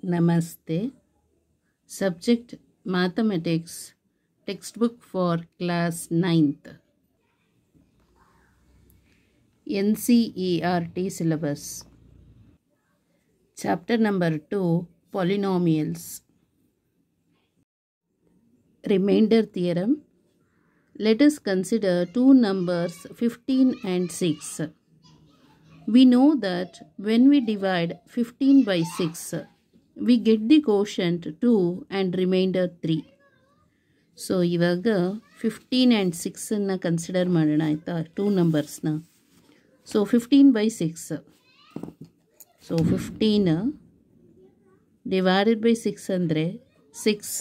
Namaste. Subject Mathematics. Textbook for class 9th. NCERT syllabus. Chapter number 2. Polynomials. Remainder theorem. Let us consider two numbers 15 and 6. We know that when we divide 15 by 6, we get the quotient 2 and remainder 3. So, ಇವಾಗ 15 and 6 ಅನ್ನು consider ಮಾಡೋಣ ಆಯಿತಾ, two ನಂಬರ್ಸ್ನ. So 15 by 6. So 15 divided by 6 ಅಂದರೆ 6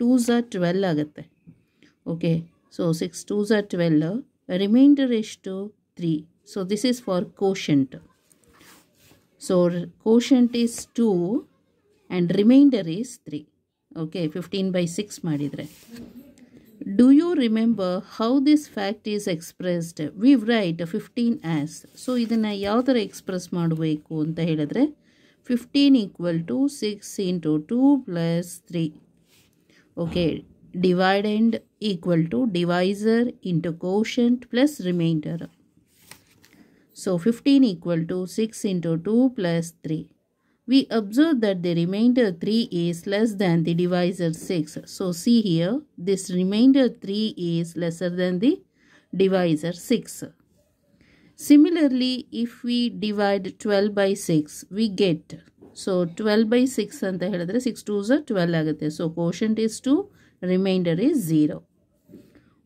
2s are 12 ಆಗುತ್ತೆ. Okay, so 6 2s are 12. Reminder ಎಷ್ಟು? 3. So this is for quotient. So quotient is 2 and remainder is 3. Okay, 15 by 6 ಮಾಡಿದ್ರೆ. Do you remember how this fact is expressed? We write 15 as. So ಇದನ್ನು ಯಾವ ಥರ express ಮಾಡಬೇಕು ಅಂತ ಹೇಳಿದ್ರೆ 15 equal to 6 into 2 plus 3. Okay, dividend equal to divisor into quotient plus remainder. So 15 equal to 6 into 2 plus 3. We observe that the remainder 3 is less than the divisor 6. So see here, this remainder 3 is lesser than the divisor 6. Similarly, if we divide 12 by 6, we get, so 12 by 6 anta helidre 6 2s are 12 agutte. So quotient is 2, remainder is 0.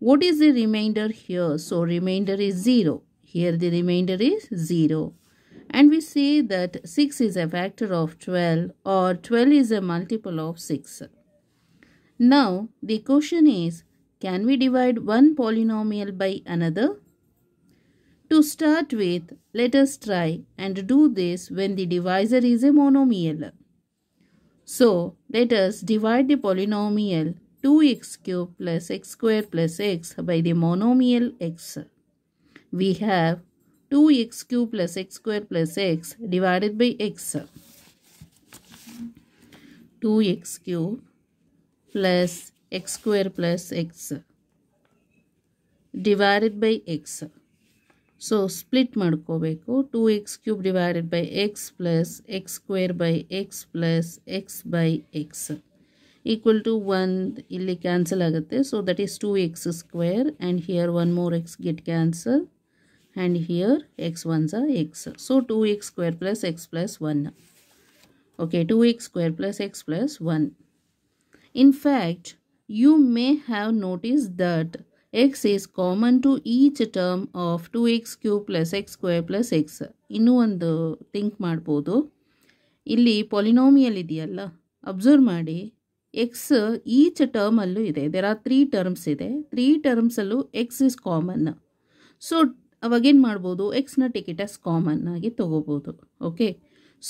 What is the remainder here? So remainder is 0. Here the remainder is 0. And we say that 6 is a factor of 12 or 12 is a multiple of 6. Now the question is, can we divide one polynomial by another? To start with, let us try and do this when the divisor is a monomial. So let us divide the polynomial 2x cubed plus x squared plus x by the monomial x. We have 2x cubed plus x squared plus x divided by x. 2x cubed plus x squared plus x divided by x. So split ಮಾಡ್ಕೋಬೇಕು. 2x cubed divided by x plus x squared by x plus x by x equal to 1. ಇಲ್ಲಿ cancel ಆಗುತ್ತೆ. So that is 2x square and here one more x get cancelled. And here x ones are x. So 2x square plus x plus 1. Okay, 2x square plus x plus 1. In fact, you may have noticed that x is common to each term of 2x cube plus x square plus x. ಇನ್ನೂ ಒಂದು think ಮಾಡ್ಬೋದು. ಇಲ್ಲಿ polynomial ಇದೆಯಲ್ಲ, observe ಮಾಡಿ, X each ಟರ್ಮಲ್ಲೂ ಇದೆ. There are 3 terms ಇದೆ. 3 ಟರ್ಮ್ಸಲ್ಲೂ x is common. So ಅವಾಗೇನು ಮಾಡ್ಬೋದು, ಎಕ್ಸ್ನ ಟಿಕೆಟ್ ಅಸ್ ಕಾಮನ್ ಆಗಿ ತೊಗೋಬೋದು. Okay,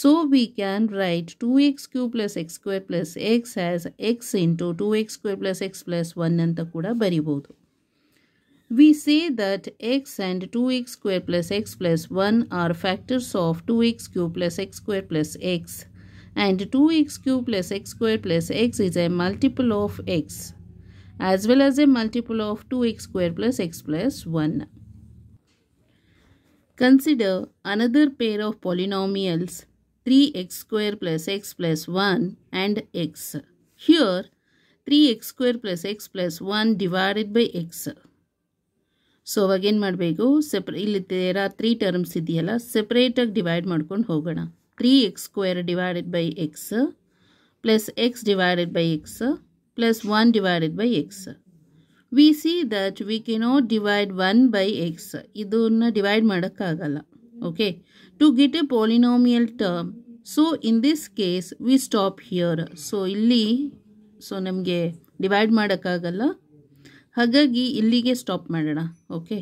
so we can write 2x cube plus x square plus x as x into 2x square plus x plus 1 ಅಂತ ಕೂಡ ಬರಿಬೋದು. We say that x and 2x square plus x plus 1 are factors of 2x cube plus x square plus x and 2x cube plus x square plus X is a multiple of x as well as a multiple of 2x square plus x plus 1. Consider another pair of polynomials 3x square plus x plus 1 and x. Here 3x square plus x plus 1 divided by x. So again ಮಾಡಬೇಕು, ಇಲ್ಲಿ there are 3 terms ಇದೆಯಲ್ಲ, separate ಆಗಿ divide ಮಾಡ್ಕೊಂಡು ಹೋಗೋಣ. 3x square divided by x plus x divided by x plus 1 divided by x. We see that we cannot divide 1 by x. ಇದನ್ನು divide ಮಾಡೋಕ್ಕಾಗಲ್ಲ. Okay, to get a polynomial term. So in this case we stop here. So ಇಲ್ಲಿ ನಮಗೆ divide ಮಾಡೋಕ್ಕಾಗಲ್ಲ, ಹಾಗಾಗಿ ಇಲ್ಲಿಗೆ stop ಮಾಡೋಣ. Okay,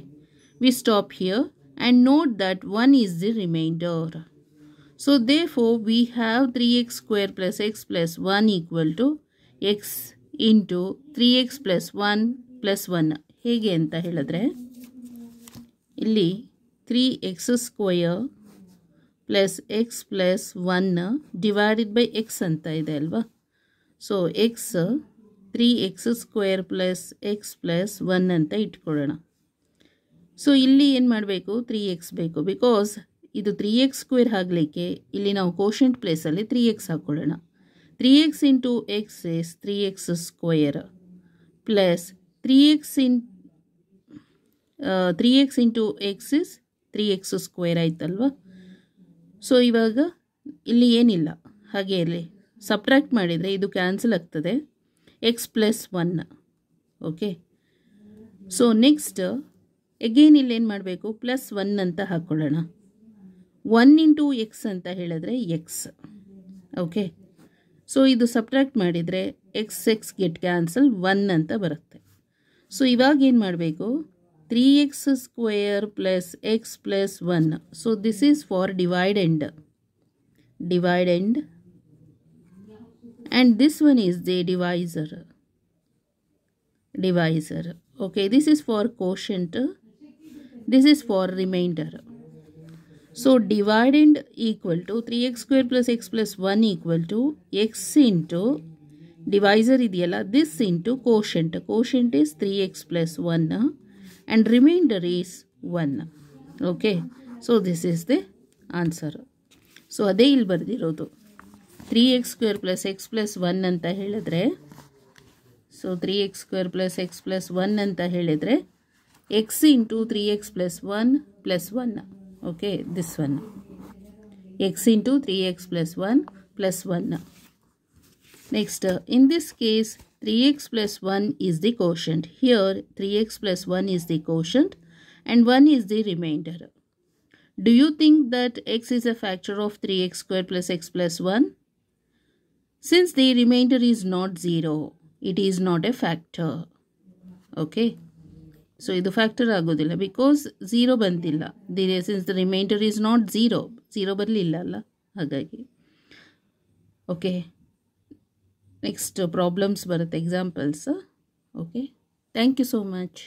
we stop here and note that 1 is the reminder. So therefore we have 3x square plus x plus 1 equal to x into 3x plus 1 plus 1. ಹೇಗೆ ಅಂತ ಹೇಳಿದ್ರೆ, ಇಲ್ಲಿ 3x square plus x plus 1 divided by X ಅಂತ ಇದೆ ಅಲ್ವಾ. So X 3x² plus x plus 1 ಅಂತ ಇಟ್ಕೊಳ್ಳೋಣ. So ಇಲ್ಲಿ ಏನು ಮಾಡಬೇಕು, 3x ಬೇಕು. ಬಿಕಾಸ್ ಇದು 3x² ಆಗಲಿಕ್ಕೆ ಇಲ್ಲಿ ನಾವು ಕೋಶೆಂಟ್ ಪ್ಲೇಸಲ್ಲಿ 3x ಹಾಕ್ಕೊಳ್ಳೋಣ. 3x into x is 3x² plus 3x into x is 3x² ಆಯ್ತಲ್ವ. ಸೊ ಇವಾಗ ಇಲ್ಲಿ ಏನಿಲ್ಲ, ಹಾಗೆ ಇಲ್ಲಿ ಸಬ್ಟ್ರಾಕ್ಟ್ ಮಾಡಿದರೆ ಇದು ಕ್ಯಾನ್ಸಲ್ ಆಗ್ತದೆ, X plus 1. Okay, so next again ಇಲ್ಲಿ ಏನು ಮಾಡಬೇಕು, ಪ್ಲಸ್ 1 ಅಂತ ಹಾಕ್ಕೊಳ್ಳೋಣ. 1 ಇಂಟು ಎಕ್ಸ್ ಅಂತ ಹೇಳಿದ್ರೆ ಎಕ್ಸ್. ಓಕೆ, ಸೊ ಇದು ಸಬ್ಟ್ರಾಕ್ಟ್ ಮಾಡಿದರೆ ಎಕ್ಸ್ ಗೆಟ್ ಕ್ಯಾನ್ಸಲ್ 1 ಅಂತ ಬರುತ್ತೆ. ಸೊ ಇವಾಗ ಏನು ಮಾಡಬೇಕು, 3x² plus x plus 1. So this is for divide end, and this one is the divisor. Okay, this is for quotient, this is for remainder. So dividend equal to 3x² plus x plus 1 equal to x into divisor idiyalla, this into quotient. Quotient is 3x plus 1 and remainder is 1. Okay, so this is the answer. So ಅದೇ ಇಲ್ಲಿ ಬರೆದಿರೋದು 3x² plus x plus 1 ಅಂತ ಹೇಳಿದ್ರೆ, so 3x² plus x plus 1 ಅಂತ ಹೇಳಿದರೆ x into 3x plus 1 plus 1. Okay, this one, x into 3x plus 1 plus 1. Next, in this case 3x plus 1 is the quotient. Here 3x plus 1 is the quotient and 1 is the remainder. Do you think that x is a factor of 3x² plus x plus 1? Since the remainder is not 0, it is not a factor. Okay, so ಇದು factor ಆಗೋದಿಲ್ಲ because 0 ಬಂದಿಲ್ಲ. Since the reminder is not 0 ಬರಲಿಲ್ಲ ಅಲ್ಲ, ಹಾಗಾಗಿ. Okay, next problems ಬರುತ್ತೆ, examples. Okay, thank you so much.